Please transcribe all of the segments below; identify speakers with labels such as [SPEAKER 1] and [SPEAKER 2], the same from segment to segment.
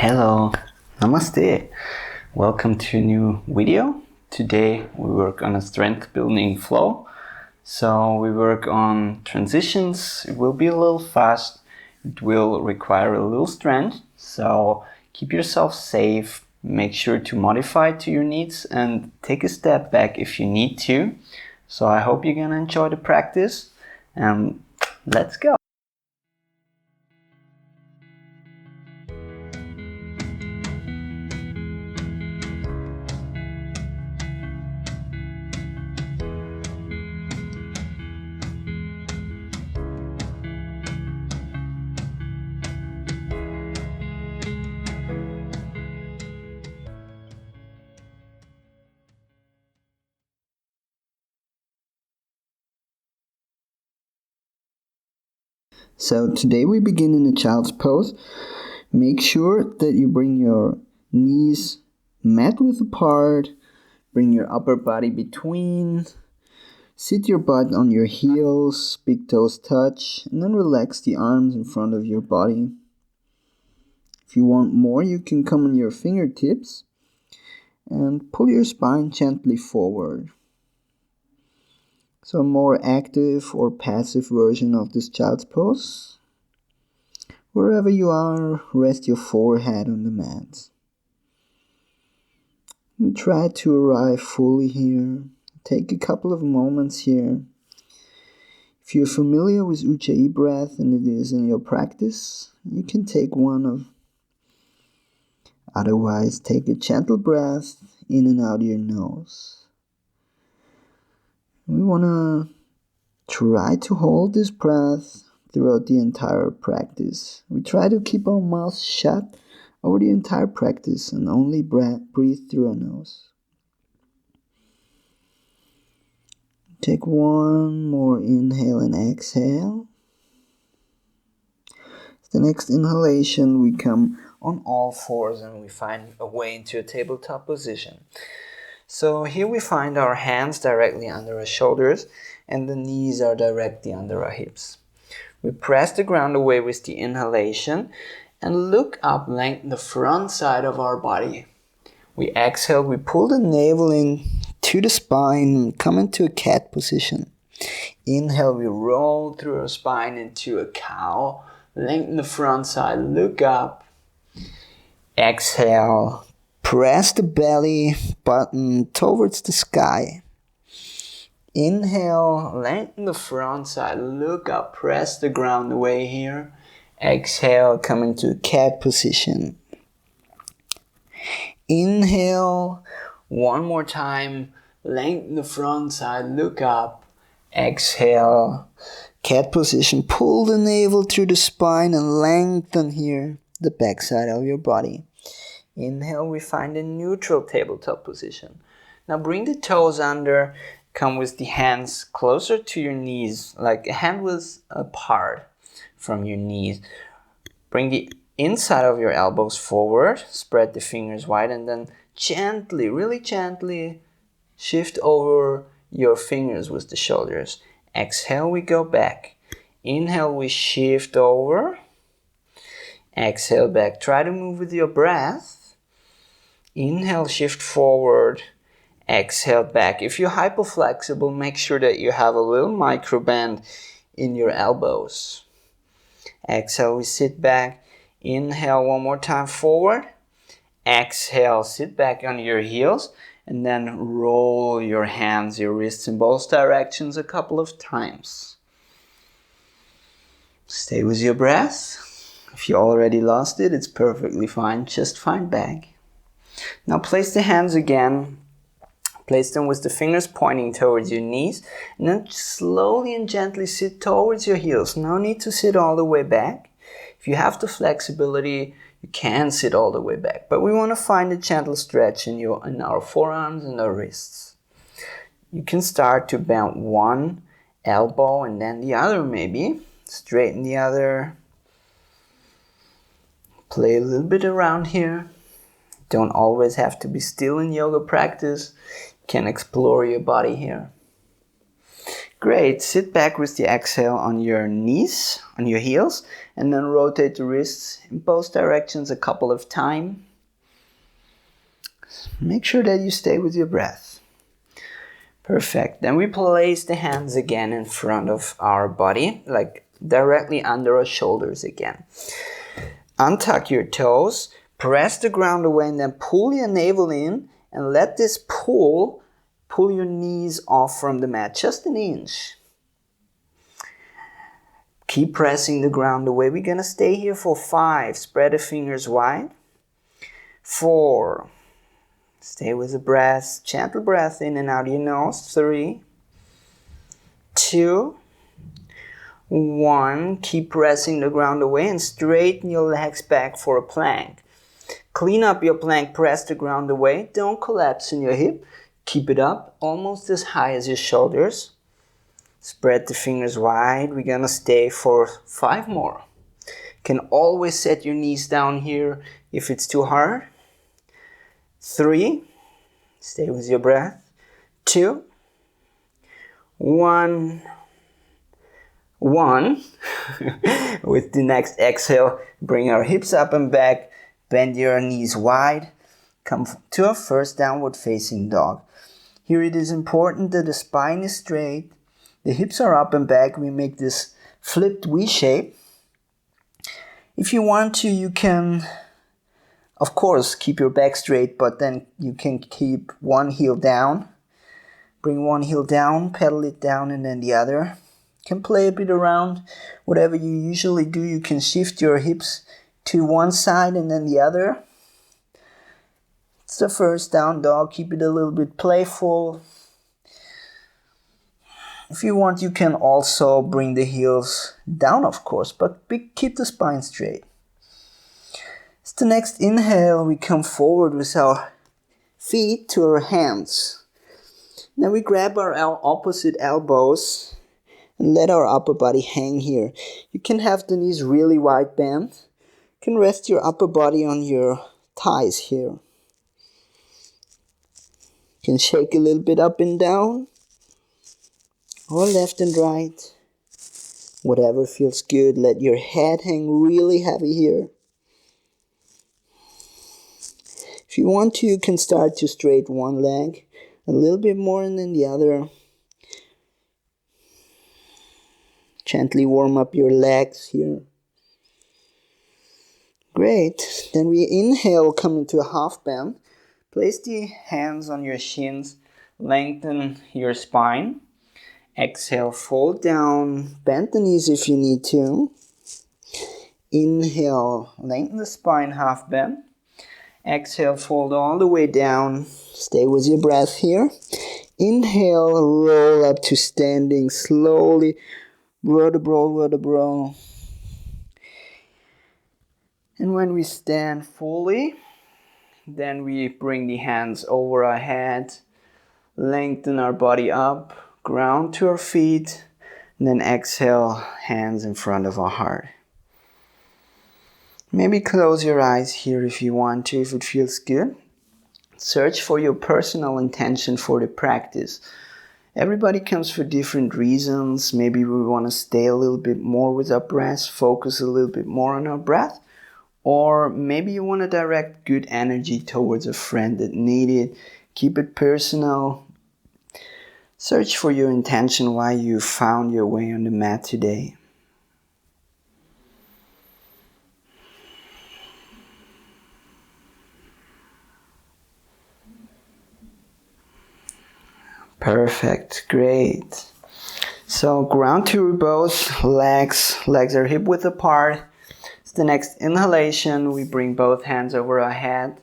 [SPEAKER 1] Hello, Namaste. Welcome to a new video. Today we work on a strength building flow. So we work on transitions. It will be a little fast. It will require a little strength. So keep yourself safe. Make sure to modify to your needs and take a step back if you need to. So I hope you're gonna enjoy the practice and let's go.
[SPEAKER 2] So today we begin in a child's pose. Make sure that you bring your knees mat width apart, bring your upper body between, sit your butt on your heels, big toes touch, and then relax the arms in front of your body. If you want more, you can come on your fingertips and pull your spine gently forward. So a more active or passive version of this child's pose. Wherever you are, rest your forehead on the mat. And try to arrive fully here. Take a couple of moments here. If you're familiar with Ujjayi breath and it is in your practice, you can take one of. Otherwise, take a gentle breath in and out your nose. We want to try to hold this breath throughout the entire practice. We try to keep our mouths shut over the entire practice and only breathe through our nose. Take one more inhale and exhale. The next inhalation, we come on all fours and we find a way into a tabletop position. So here we find our hands directly under our shoulders and the knees are directly under our hips. We press the ground away with the inhalation and look up, lengthen the front side of our body. We exhale, we pull the navel in to the spine and come into a cat position. Inhale, we roll through our spine into a cow. Lengthen the front side, look up. Exhale, press the belly button towards the sky. Inhale, lengthen the front side, look up, press the ground away here. Exhale, come into a cat position. Inhale, one more time, lengthen the front side, look up. Exhale, cat position, pull the navel through the spine and lengthen here the back side of your body. Inhale, we find a neutral tabletop position. Now bring the toes under, come with the hands closer to your knees, like a hand width apart from your knees. Bring the inside of your elbows forward, spread the fingers wide, and then gently, really gently, shift over your fingers with the shoulders. Exhale, we go back. Inhale, we shift over. Exhale, back. Try to move with your breath. Inhale, shift forward. Exhale, back. If you're hypoflexible, make sure that you have a little micro bend in your elbows. Exhale, we sit back. Inhale, one more time forward. Exhale, sit back on your heels. And then roll your hands, your wrists in both directions a couple of times. Stay with your breath. If you already lost it, it's perfectly fine. Just find back. Now place the hands again. Place them with the fingers pointing towards your knees. And then slowly and gently sit towards your heels. No need to sit all the way back. If you have the flexibility, you can sit all the way back. But we want to find a gentle stretch in our forearms and our wrists. You can start to bend one elbow and then the other maybe. Straighten the other. Play a little bit around here. Don't always have to be still in yoga practice. You can explore your body here. Great. Sit back with the exhale on your knees, on your heels, and then rotate the wrists in both directions a couple of times. Make sure that you stay with your breath. Perfect. Then we place the hands again in front of our body, like directly under our shoulders again. Untuck your toes, press the ground away, and then pull your navel in and let this pull your knees off from the mat, just an inch. Keep pressing the ground away. We're going to stay here for 5. Spread the fingers wide. 4. Stay with the breath. Gentle breath in and out your nose. 3, 2, 1. Keep pressing the ground away and straighten your legs back for a plank. Clean up your plank. Press the ground away. Don't collapse in your hip. Keep it up almost as high as your shoulders. Spread the fingers wide. We're gonna stay for 5 more. You can always set your knees down here if it's too hard. 3. Stay with your breath. 2, 1. 1. With the next exhale, bring our hips up and back. Bend your knees wide. Come to our first downward facing dog. Here it is important that the spine is straight. The hips are up and back. We make this flipped V shape. If you want to, you can, of course, keep your back straight, but then you can keep one heel down. Bring one heel down, pedal it down, and then the other. You can play a bit around. Whatever you usually do, you can shift your hips to one side and then the other. It's the first down dog. Keep it a little bit playful. If you want, you can also bring the heels down, of course, but keep the spine straight. It's the next inhale. We come forward with our feet to our hands. Then we grab our opposite elbows and let our upper body hang here. You can have the knees really wide bent. You can rest your upper body on your thighs here. You can shake a little bit up and down, or left and right. Whatever feels good. Let your head hang really heavy here. If you want to, you can start to straighten one leg a little bit more and then the other. Gently warm up your legs here. Great. Then we inhale, come into a half bend. Place the hands on your shins, lengthen your spine. Exhale, fold down, bend the knees if you need to. Inhale, lengthen the spine, half bend. Exhale, fold all the way down. Stay with your breath here. Inhale, roll up to standing slowly. Vertebral. And when we stand fully, then we bring the hands over our head, lengthen our body up, ground to our feet, and then exhale, hands in front of our heart. Maybe close your eyes here if you want to, if it feels good. Search for your personal intention for the practice. Everybody comes for different reasons. Maybe we want to stay a little bit more with our breath, focus a little bit more on our breath. Or maybe you want to direct good energy towards a friend that needs it. Keep it personal. Search for your intention why you found your way on the mat today. Perfect, great. So ground to both legs. Legs are hip width apart. It's the next inhalation. We bring both hands over our head.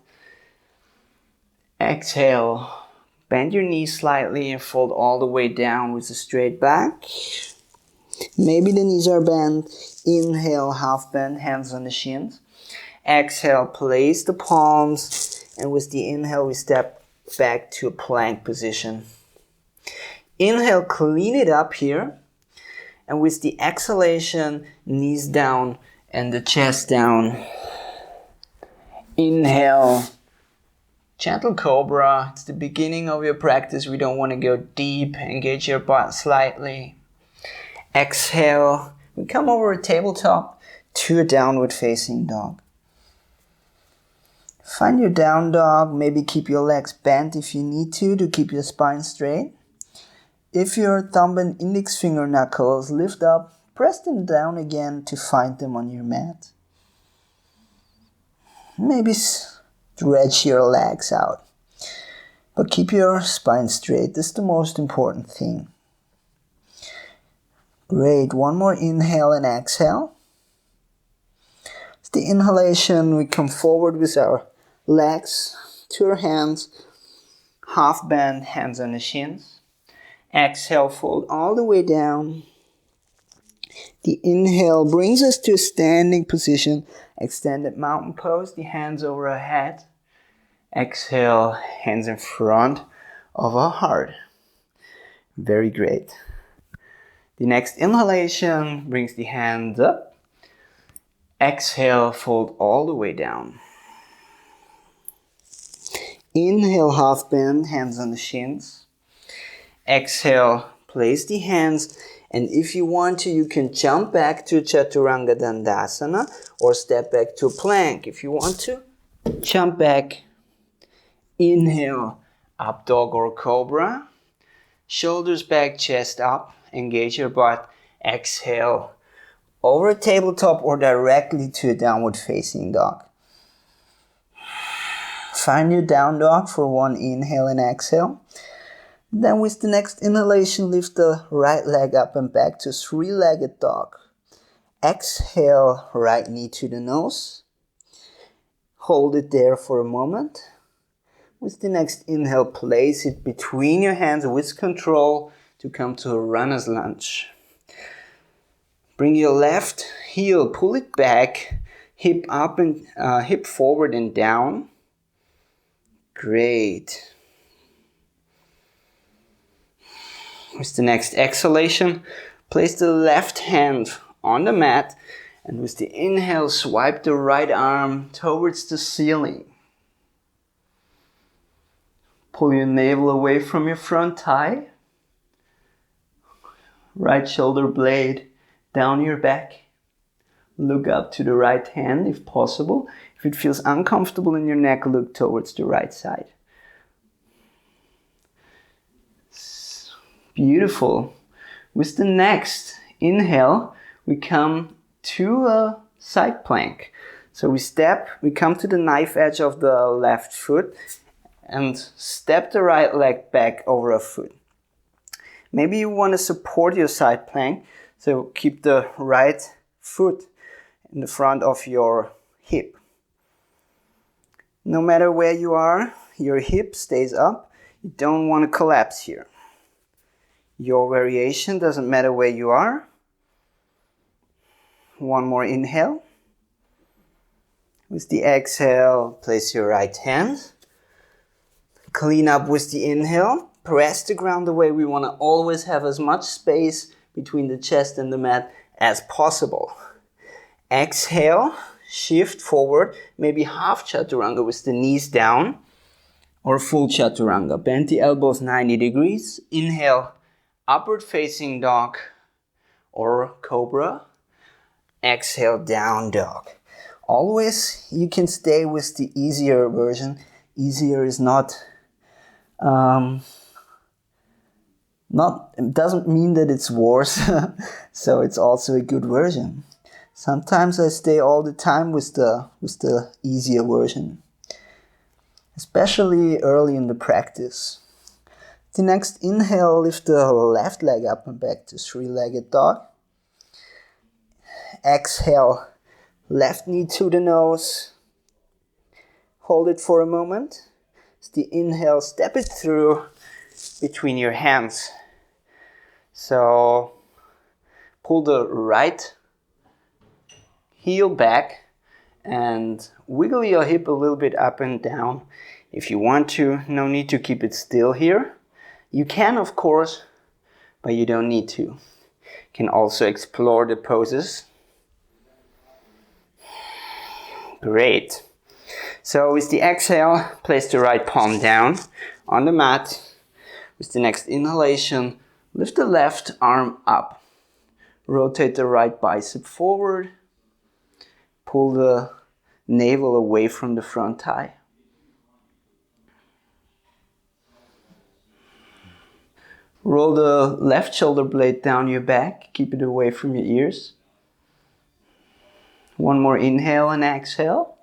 [SPEAKER 2] Exhale. Bend your knees slightly and fold all the way down with a straight back. Maybe the knees are bent. Inhale, half bend, hands on the shins. Exhale, place the palms. And with the inhale, we step back to a plank position. Inhale, clean it up here. And with the exhalation, knees down and the chest down. Inhale, Gentle cobra, it's the beginning of your practice. We don't want to go deep. Engage your butt slightly. Exhale. We come over a tabletop to a downward facing dog. Find your down dog. Maybe keep your legs bent if you need to keep your spine straight. If your thumb and index finger knuckles lift up, press them down again to find them on your mat. Maybe stretch your legs out. But keep your spine straight. This is the most important thing. Great. One more inhale and exhale. It's the inhalation. We come forward with our legs to our hands. Half bend, hands on the shins. Exhale, fold all the way down. The inhale brings us to a standing position. Extended mountain pose, the hands over our head. Exhale, hands in front of our heart. Very great. The next inhalation brings the hands up. Exhale, fold all the way down. Inhale, half bend, hands on the shins. Exhale, place the hands, and if you want to, you can jump back to Chaturanga Dandasana or step back to plank. If you want to, jump back. Inhale, up dog or cobra. Shoulders back, chest up. Engage your butt. Exhale, over a tabletop or directly to a downward facing dog. Find your down dog for one inhale and exhale. Then with the next inhalation, lift the right leg up and back to three-legged dog. Exhale, right knee to the nose. Hold it there for a moment. With the next inhale, place it between your hands with control to come to a runner's lunge. Bring your left heel, pull it back, hip up and hip forward and down. Great. With the next exhalation, place the left hand on the mat, and with the inhale, swipe the right arm towards the ceiling. Pull your navel away from your front thigh. Right shoulder blade down your back. Look up to the right hand if possible. If it feels uncomfortable in your neck, look towards the right side. Beautiful. With the next inhale, we come to a side plank. So we come to the knife edge of the left foot and step the right leg back over a foot. Maybe you want to support your side plank, so keep the right foot in the front of your hip. No matter where you are, your hip stays up. You don't want to collapse here. Your variation doesn't matter where you are. One more inhale. With the exhale, place your right hand. Clean up with the inhale. Press the ground away. We want to always have as much space between the chest and the mat as possible. Exhale, shift forward, maybe half chaturanga with the knees down, or full chaturanga. Bend the elbows 90 degrees. Inhale, upward facing dog or cobra. Exhale, down dog. Always you can stay with the easier version. Easier is it doesn't mean that it's worse, so it's also a good version. Sometimes I stay all the time with the easier version, especially early in the practice. The next inhale, lift the left leg up and back to three-legged dog. Exhale, left knee to the nose. Hold it for a moment. As the inhale, step it through between your hands. So pull the right heel back and wiggle your hip a little bit up and down. If you want to, no need to keep it still here. You can, of course, but you don't need to. You can also explore the poses. Great. So with the exhale, place the right palm down on the mat. With the next inhalation, lift the left arm up. Rotate the right bicep forward. Pull the navel away from the front thigh. Roll the left shoulder blade down your back. Keep it away from your ears. One more inhale and exhale.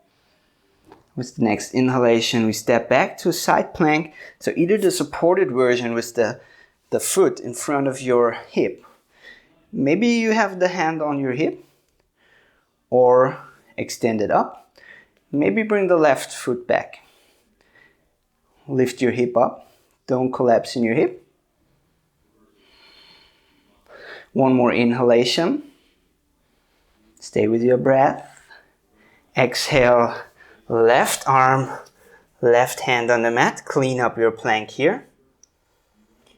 [SPEAKER 2] With the next inhalation, we step back to a side plank. So either the supported version with the foot in front of your hip. Maybe you have the hand on your hip or extend it up. Maybe bring the left foot back. Lift your hip up. Don't collapse in your hip. One more inhalation. Stay with your breath. Exhale, left arm, left hand on the mat. Clean up your plank here.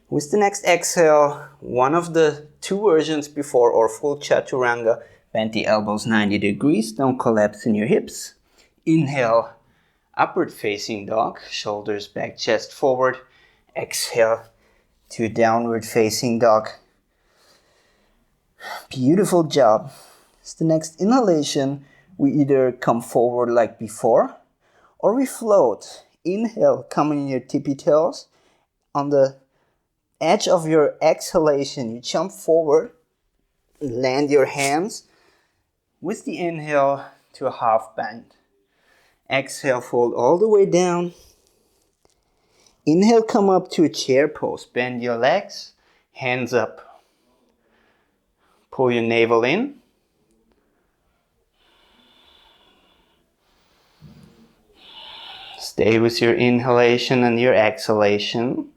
[SPEAKER 2] With the next exhale, one of the two versions before or full chaturanga, bend the elbows 90 degrees. Don't collapse in your hips. Inhale, upward facing dog, shoulders back, chest forward. Exhale to downward facing dog. Beautiful job. It's the next inhalation. We either come forward like before or we float. Inhale, come in your tippy toes. On the edge of your exhalation, you jump forward, land your hands with the inhale to a half bend. Exhale, fold all the way down. Inhale, come up to a chair pose. Bend your legs, hands up. Pull your navel in. Stay with your inhalation and your exhalation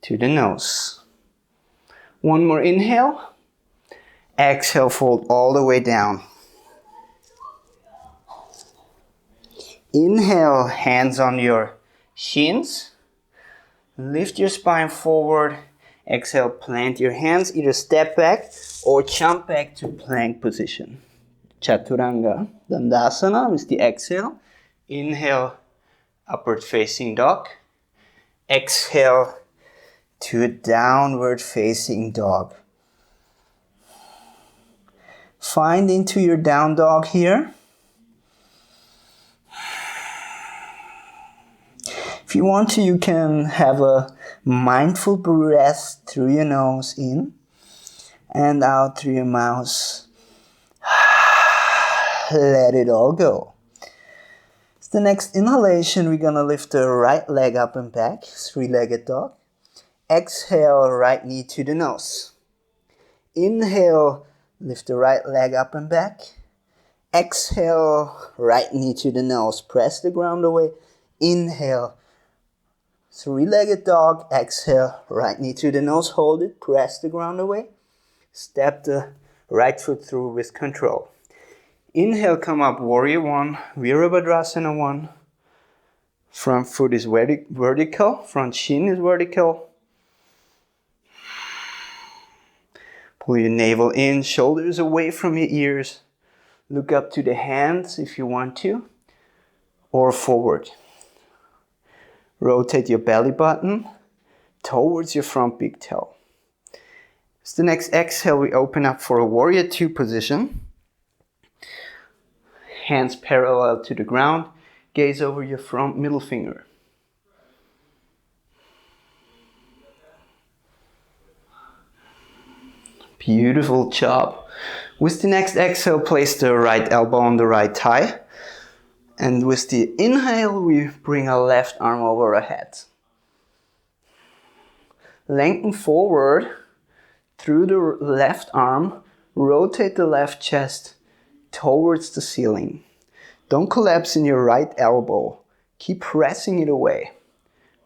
[SPEAKER 2] to the nose. One more inhale. Exhale, fold all the way down. Inhale, hands on your shins. Lift your spine forward. Exhale, plant your hands, either step back or jump back to plank position. Chaturanga Dandasana is the exhale. Inhale, upward facing dog. Exhale to a downward facing dog. Find into your down dog here. If you want to, you can have a mindful breath through your nose in and out through your mouth. Let it all go. So the next inhalation, we're gonna lift the right leg up and back, three-legged dog. Exhale, right knee to the nose. Inhale, lift the right leg up and back. Exhale, right knee to the nose. Press the ground away. Inhale, three-legged dog. Exhale, right knee to the nose. Hold it. Press the ground away. Step the right foot through with control. Inhale, come up, warrior one, Virabhadrasana 1. Front foot is vertical, front shin is vertical. Pull your navel in, shoulders away from your ears. Look up to the hands if you want to, or forward. Rotate your belly button towards your front big toe. As the next exhale, we open up for a warrior 2 position. Hands parallel to the ground, gaze over your front middle finger. Beautiful job. With the next exhale, place the right elbow on the right thigh. And with the inhale, we bring our left arm over our head. Lengthen forward through the left arm, rotate the left chest towards the ceiling. Don't collapse in your right elbow. Keep pressing it away.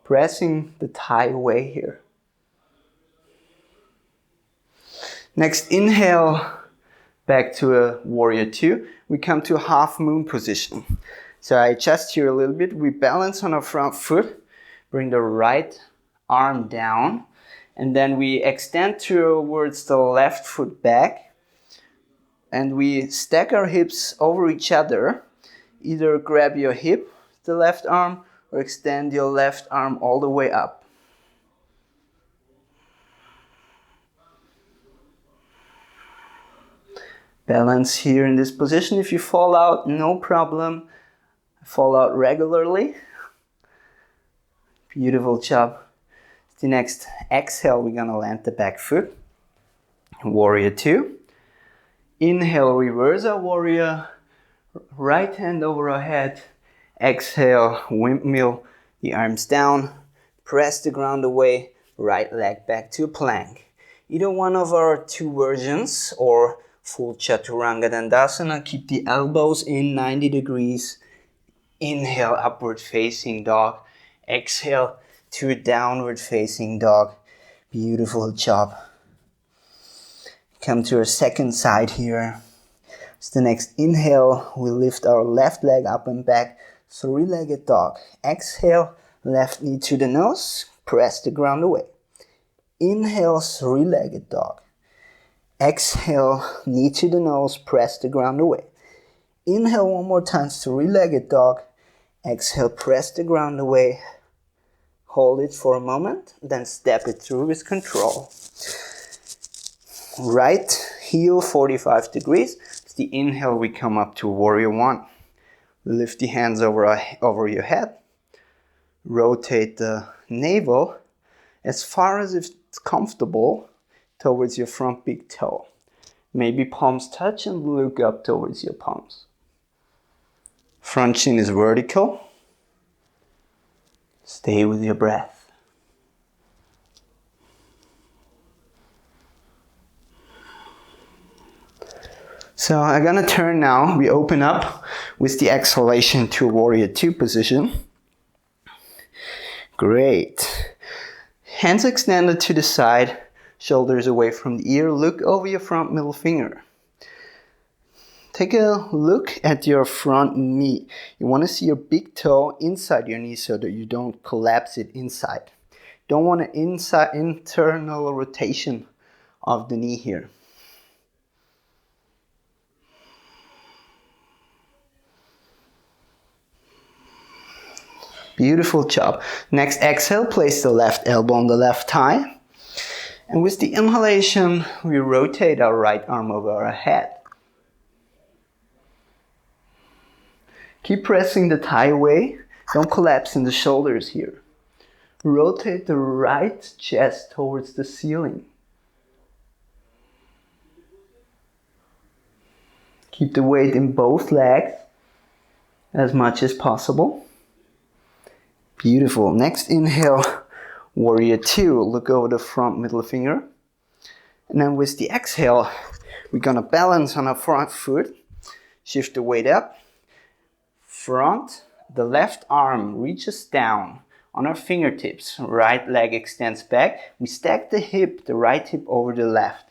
[SPEAKER 2] Pressing the thigh away here. Next inhale, back to a warrior 2. We come to a half moon position. So I adjust here a little bit. We balance on our front foot. Bring the right arm down. And then we extend towards the left foot back. And we stack our hips over each other. Either grab your hip the left arm or extend your left arm all the way up. Balance here in this position. If you fall out, no problem. Fall out regularly. Beautiful job. The next exhale, we're gonna land the back foot. Warrior 2. Inhale, reverse our warrior. Right hand over our head. Exhale, windmill the arms down. Press the ground away. Right leg back to plank. Either one of our two versions or full chaturanga dandasana. Keep the elbows in 90 degrees. Inhale, upward facing dog. Exhale to a downward facing dog. Beautiful job. Come to our second side here. So the next inhale, we lift our left leg up and back. Three-legged dog. Exhale, left knee to the nose. Press the ground away. Inhale, three-legged dog. Exhale, knee to the nose. Press the ground away. Inhale one more time, three-legged dog. Exhale, press the ground away. Hold it for a moment, then step it through with control. Right heel 45 degrees. It's the inhale, we come up to warrior 1. Lift the hands over your head. Rotate the navel as far as it's comfortable towards your front big toe. Maybe palms touch and look up towards your palms. Front chin is vertical. Stay with your breath. So I'm gonna turn now. We open up with the exhalation to warrior 2 position. Great. Hands extended to the side, shoulders away from the ear. Look over your front middle finger. Take a look at your front knee. You want to see your big toe inside your knee so that you don't collapse it inside. Don't want an internal rotation of the knee here. Beautiful job. Next exhale, place the left elbow on the left thigh. And with the inhalation, we rotate our right arm over our head. Keep pressing the thigh away. Don't collapse in the shoulders here. Rotate the right chest towards the ceiling. Keep the weight in both legs as much as possible. Beautiful. Next inhale, warrior 2. Look over the front middle finger. And then with the exhale, we're gonna balance on our front foot. Shift the weight up. Front, the left arm reaches down on our fingertips. Right leg extends back. We stack the hip, the right hip over the left.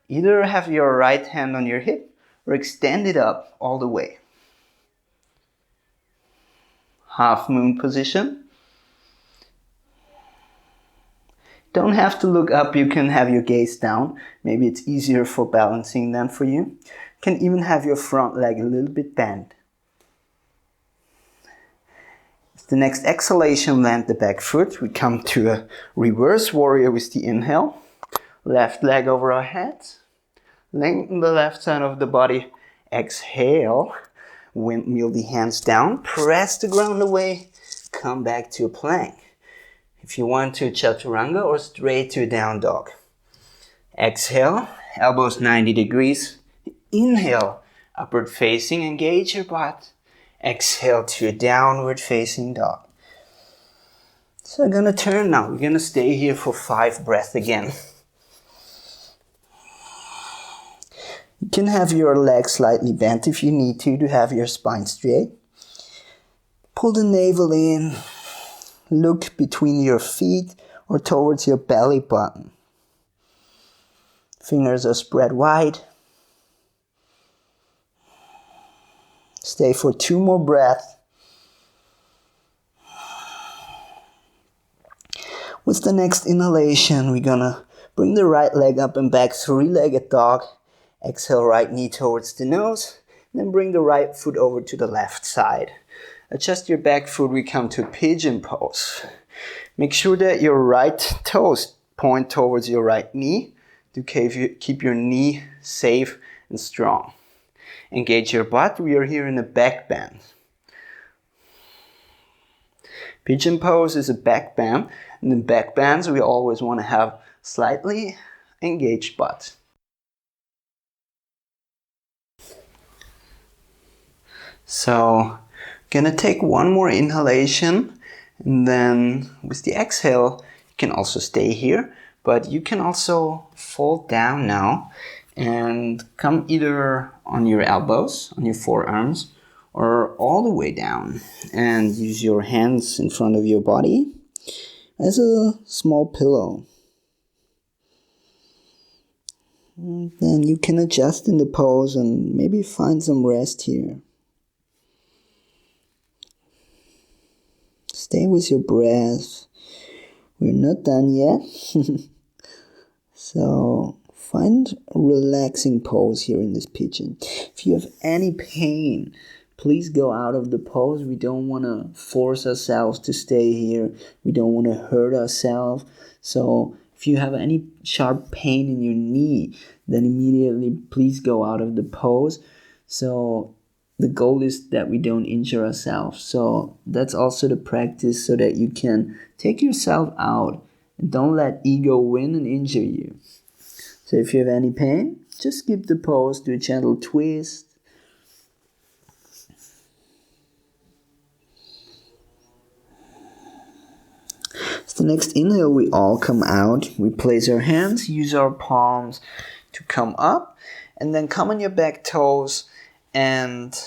[SPEAKER 2] Either have your right hand on your hip or extend it up all the way. Half moon position. Don't have to look up, you can have your gaze down. Maybe it's easier for balancing than for you. You can even have your front leg a little bit bent. The next exhalation, land the back foot. We come to a reverse warrior with the inhale. Left leg over our heads. Lengthen the left side of the body. Exhale. Windmill the hands down. Press the ground away. Come back to a plank. If you want to chaturanga or straight to a down dog. Exhale. Elbows 90 degrees. Inhale. Upward facing. Engage your butt. Exhale to a downward facing dog. So I'm gonna turn now. We're gonna stay here for 5 breaths again. You can have your legs slightly bent if you need to have your spine straight. Pull the navel in. Look between your feet or towards your belly button. Fingers are spread wide. Stay for 2 more breaths. With the next inhalation, we're gonna bring the right leg up and back, 3-legged dog. Exhale, right knee towards the nose. Then bring the right foot over to the left side. Adjust your back foot, we come to pigeon pose. Make sure that your right toes point towards your right knee to keep your knee safe and strong. Engage your butt, we are here in a back bend. Pigeon pose is a back bend, and in back bends we always want to have slightly engaged butt. So, gonna take one more inhalation, and then with the exhale, you can also stay here, but you can also fold down now and come either on your elbows, on your forearms, or all the way down, and use your hands in front of your body as a small pillow. And then you can adjust in the pose and maybe find some rest here. Stay with your breath. We're not done yet. So find a relaxing pose here in this pigeon. If you have any pain, please go out of the pose. We don't want to force ourselves to stay here. We don't want to hurt ourselves. So if you have any sharp pain in your knee, then immediately please go out of the pose. So the goal is that we don't injure ourselves. So that's also the practice so that you can take yourself out and don't let ego win and injure you. So if you have any pain, just keep the pose, do a gentle twist. So the next inhale, we all come out. We place our hands, use our palms to come up, and then come on your back toes and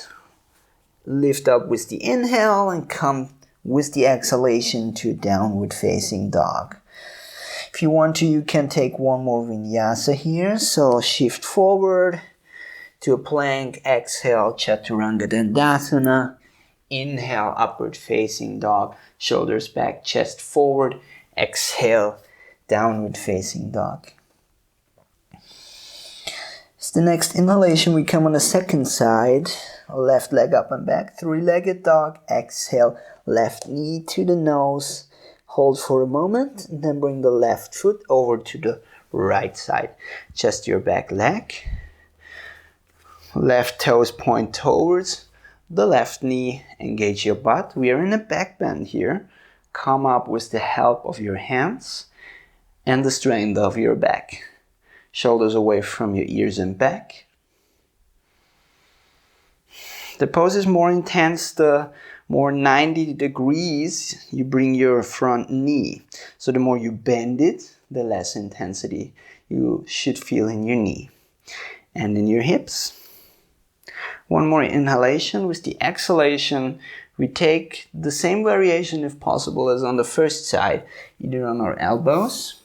[SPEAKER 2] lift up with the inhale and come with the exhalation to downward facing dog. If you want to, you can take one more vinyasa here. So shift forward to a plank, exhale, chaturanga dandasana. Inhale, upward facing dog, shoulders back, chest forward. Exhale, downward facing dog. So the next inhalation, we come on the second side. Left leg up and back, three-legged dog. Exhale, left knee to the nose. Hold for a moment, and then bring the left foot over to the right side. Just your back leg. Left toes point towards the left knee. Engage your butt. We are in a back bend here. Come up with the help of your hands and the strength of your back. Shoulders away from your ears and back. The pose is more intense the more 90 degrees you bring your front knee. So the more you bend it, the less intensity you should feel in your knee and in your hips. One more inhalation. With the exhalation, we take the same variation if possible as on the first side, either on our elbows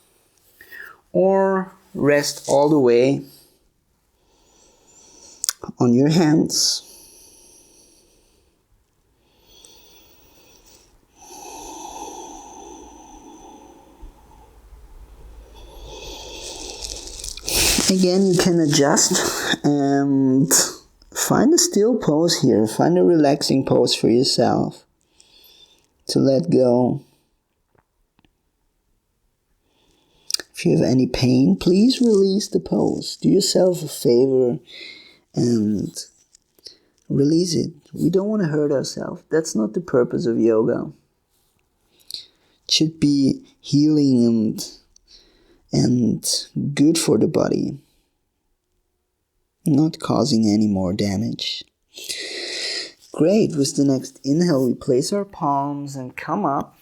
[SPEAKER 2] or rest all the way on your hands. Again, you can adjust and find a still pose here. Find a relaxing pose for yourself to let go. If you have any pain, please release the pose. Do yourself a favor and release it. We don't want to hurt ourselves. That's not the purpose of yoga. It should be healing and good for the body, not causing any more damage. Great. With the next inhale, we place our palms and come up.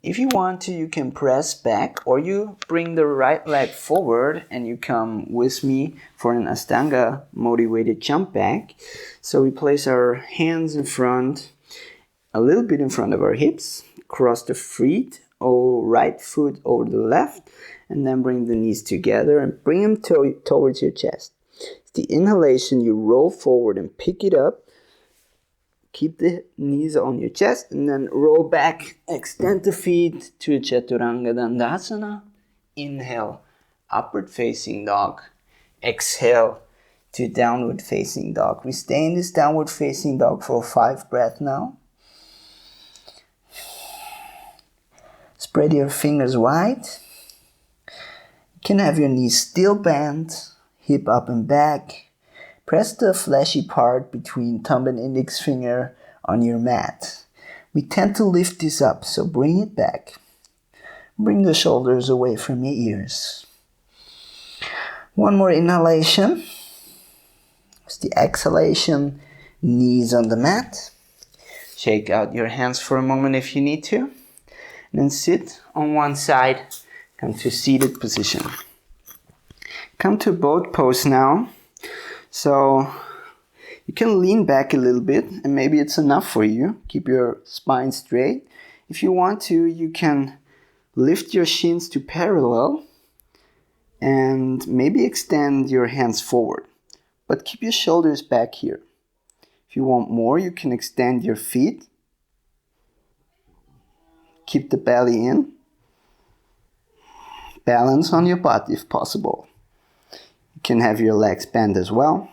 [SPEAKER 2] If you want to, you can press back, or you bring the right leg forward and you come with me for an Ashtanga motivated jump back. So we place our hands in front, a little bit in front of our hips, cross the feet, or right foot over the left, and then bring the knees together and bring them towards your chest. The inhalation, you roll forward and pick it up. Keep the knees on your chest and then roll back. Extend the feet to a chaturanga dandasana. Inhale, upward facing dog. Exhale, to downward facing dog. We stay in this downward facing dog for 5 breaths now. Spread your fingers wide. You can have your knees still bent, hip up and back. Press the fleshy part between thumb and index finger on your mat. We tend to lift this up, so bring it back. Bring the shoulders away from your ears. One more inhalation. With the exhalation, knees on the mat. Shake out your hands for a moment if you need to. And then sit on one side. Come to seated position. Come to boat pose now. So you can lean back a little bit and maybe it's enough for you. Keep your spine straight. If you want to, you can lift your shins to parallel and maybe extend your hands forward. But keep your shoulders back here. If you want more, you can extend your feet. Keep the belly in. Balance on your butt if possible. You can have your legs bent as well.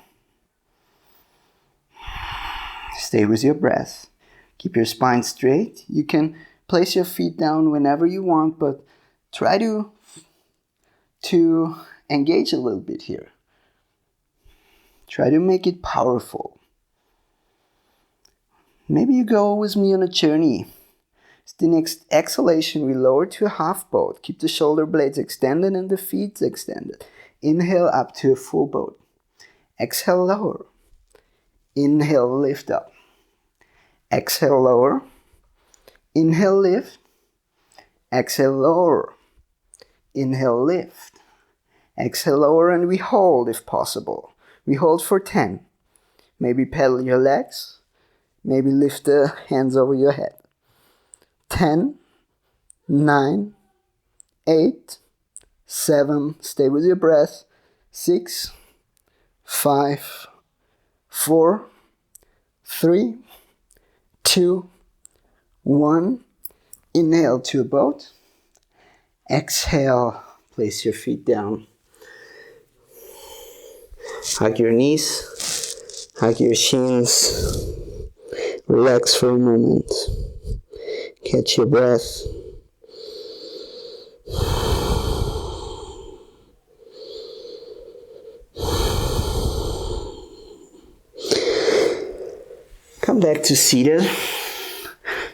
[SPEAKER 2] Stay with your breath. Keep your spine straight. You can place your feet down whenever you want, but try to engage a little bit here. Try to make it powerful. Maybe you go with me on a journey. It's the next exhalation, we lower to a half boat. Keep the shoulder blades extended and the feet extended. Inhale up to a full boat. Exhale, lower. Inhale, lift up. Exhale, lower. Inhale, lift. Exhale, lower. Inhale, lift. Exhale, lower, and we hold if possible. We hold for 10. Maybe pedal your legs. Maybe lift the hands over your head. 10, 9, 8, 7, stay with your breath. 6, 5, 4, 3, 2, 1. Inhale to a boat. Exhale, place your feet down. Hug your knees, hug your shins. Relax for a moment. Catch your breath. Come back to seated.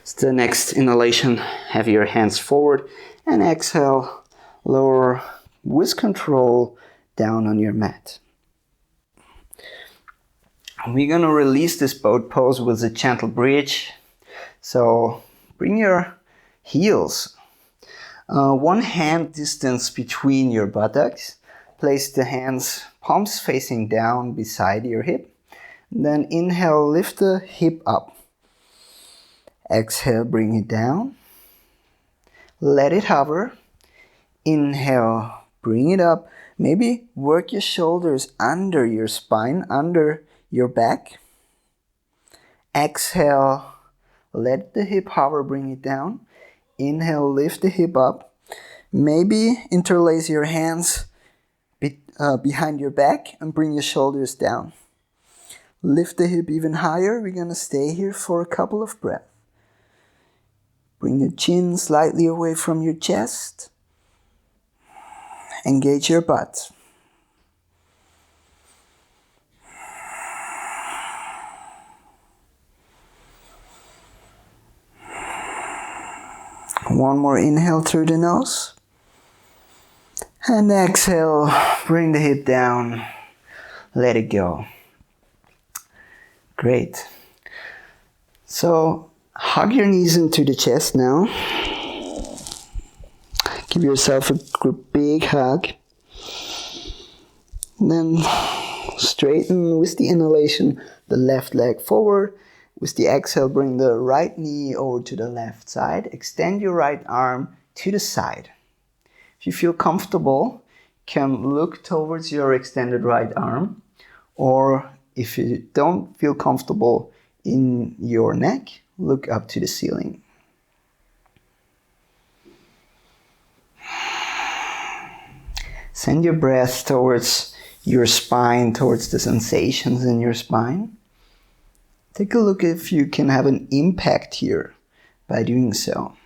[SPEAKER 2] It's the next inhalation. Have your hands forward and exhale, lower with control down on your mat. We're gonna release this boat pose with a gentle bridge. So bring your heels one hand distance between your buttocks. Place the hands, palms facing down beside your hip. Then inhale, lift the hip up. Exhale, bring it down. Let it hover. Inhale, bring it up. Maybe work your shoulders under your spine, under your back. Exhale, let the hip hover, bring it down. Inhale, lift the hip up. Maybe interlace your hands behind your back and bring your shoulders down. Lift the hip even higher. We're going to stay here for a couple of breaths. Bring the chin slightly away from your chest. Engage your butt. One more inhale through the nose. And exhale, bring the hip down. Let it go. Great. So hug your knees into the chest now. Give yourself a big hug. Then straighten with the inhalation the left leg forward. With the exhale, bring the right knee over to the left side. Extend your right arm to the side. If you feel comfortable, you can look towards your extended right arm. Or if you don't feel comfortable in your neck, look up to the ceiling. Send your breath towards your spine towards the sensations in your spine. Take a look if you can have an impact here by doing so.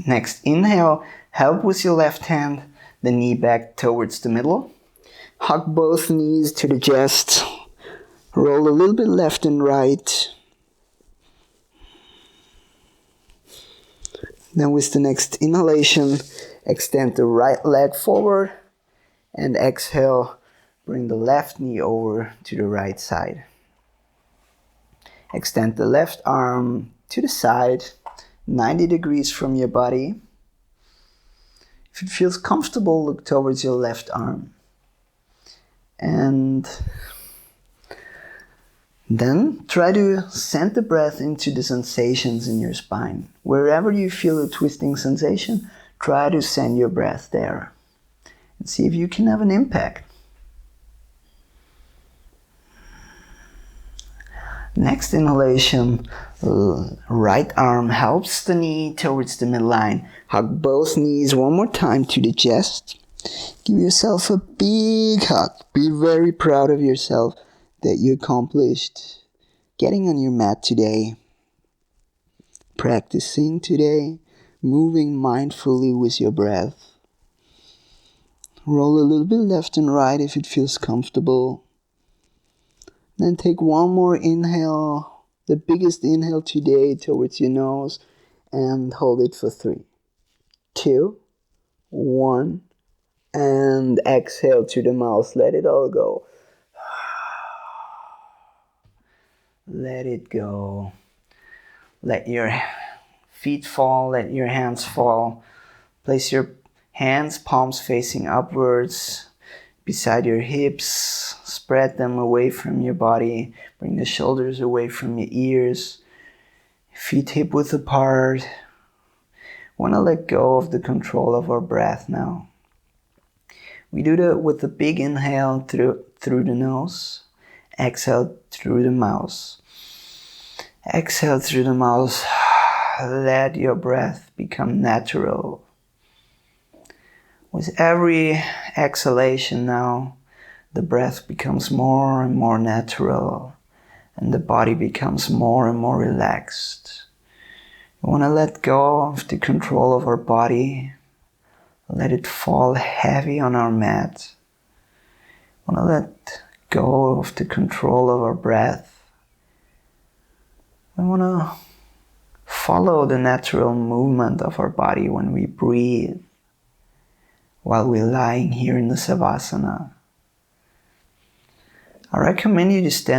[SPEAKER 2] Next, inhale, help with your left hand, the knee back towards the middle. Hug both knees to the chest. Roll a little bit left and right. Then with the next inhalation, extend the right leg forward. And exhale, bring the left knee over to the right side. Extend the left arm to the side, 90 degrees from your body. If it feels comfortable, look towards your left arm. And then try to send the breath into the sensations in your spine. Wherever you feel a twisting sensation, try to send your breath there. And see if you can have an impact. Next inhalation, right arm helps the knee towards the midline. Hug both knees one more time to the chest. Give yourself a big hug. Be very proud of yourself that you accomplished getting on your mat today. Practicing today, moving mindfully with your breath. Roll a little bit left and right if it feels comfortable. Then take one more inhale, the biggest inhale today towards your nose, and hold it for 3, 2, 1, and exhale to the mouth. Let it all go. Let it go. Let your feet fall, let your hands fall. Place your hands, palms facing upwards, beside your hips. Spread them away from your body. Bring the shoulders away from your ears. Feet hip-width apart. Want to let go of the control of our breath now. We do that with a big inhale through the nose. Exhale through the mouth. Exhale through the mouth. Let your breath become natural. With every exhalation now, the breath becomes more and more natural and the body becomes more and more relaxed. We want to let go of the control of our body. Let it fall heavy on our mat. We want to let go of the control of our breath. We want to follow the natural movement of our body when we breathe while we're lying here in the Savasana. I recommend you to stay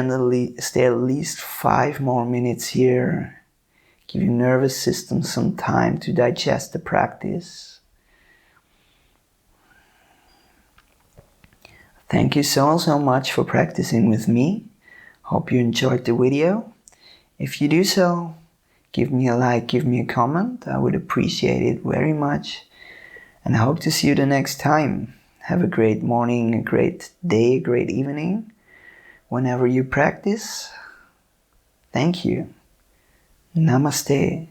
[SPEAKER 2] at least 5 more minutes here. Give your nervous system some time to digest the practice. Thank you so much for practicing with me. Hope you enjoyed the video. If you do so, give me a like, give me a comment. I would appreciate it very much. And I hope to see you the next time. Have a great morning, a great day, a great evening. Whenever you practice, thank you. Namaste.